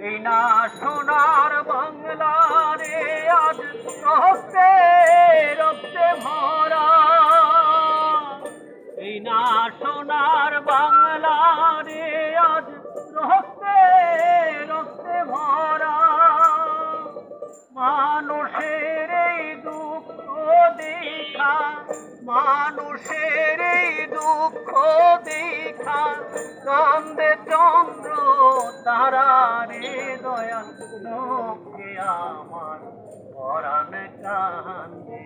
এই না সোনার বাংলারে আজ রক্তে রক্তে ভরা, এই না সোনার বাংলারে আজ রক্তে রক্তে ভরা। মানুষের এই দুঃখ দেখা, মানুষের এই দুঃখ দেখা চন্দ্রে চন্দ্র তারারে দয়া লোকে আমার পরাণ কান্দে।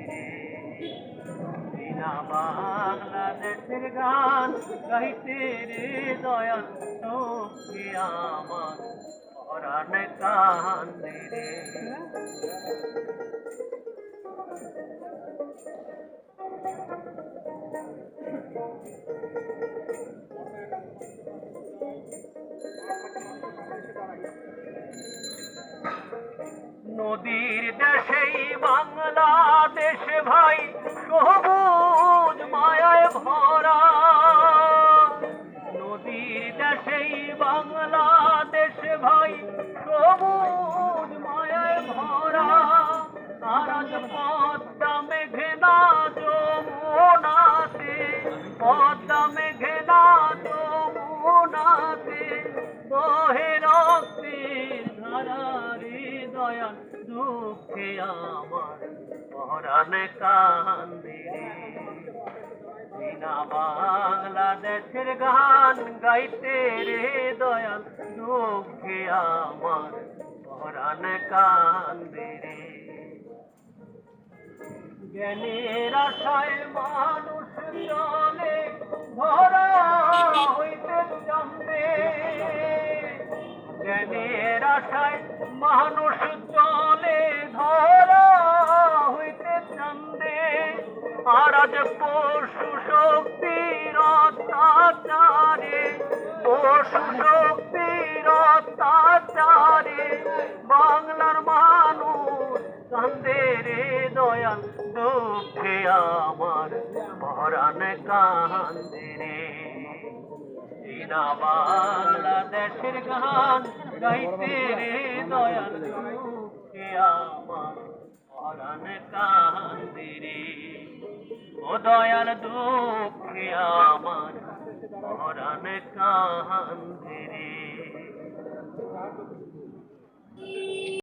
বিনা বাংলাদেশের গান গাইতে রে দয়াল লোকে আমার পরাণ কান্দে রে। নদীর দেশেই বাংলাদেশ ভাই সবুজ মায়ায় ভরা, নদীর দেশেই বাংলাদেশ ভাই সবুজ মায়ায় ভরা। আর আজ পদ্মা মেঘনা যমুনাতে, পদ্মা মেঘনা যমুনাতে বহে রক্তের ধারা রে দয়াল দুঃখে আমার পরাণ কান্দে রে। বিনা বাংলাদেশের গান গাইতে রে দয়াল দুঃখে আমার পরাণ কান্দে রে। জ্ঞানের আশায় মানুষ চলে ধরা হইতে চান্দে, জ্ঞানের আশায় মানুষ চলে ধরা হইতে চান্দে। আর আজ পশু শক্তির অত্যাচারে, পশু শক্তির অত্যাচারে বাংলার মানুষ কান্দে রে দয়াল দুঃখে আমার পরাণ কান্দে রে। বিনা বাংলাদেশের গান গাইতে রে দয়াল দুঃখে আমার পরাণ কান্দে রে। ও দয়াল দুঃখে আমার পরাণ কান্দে রে।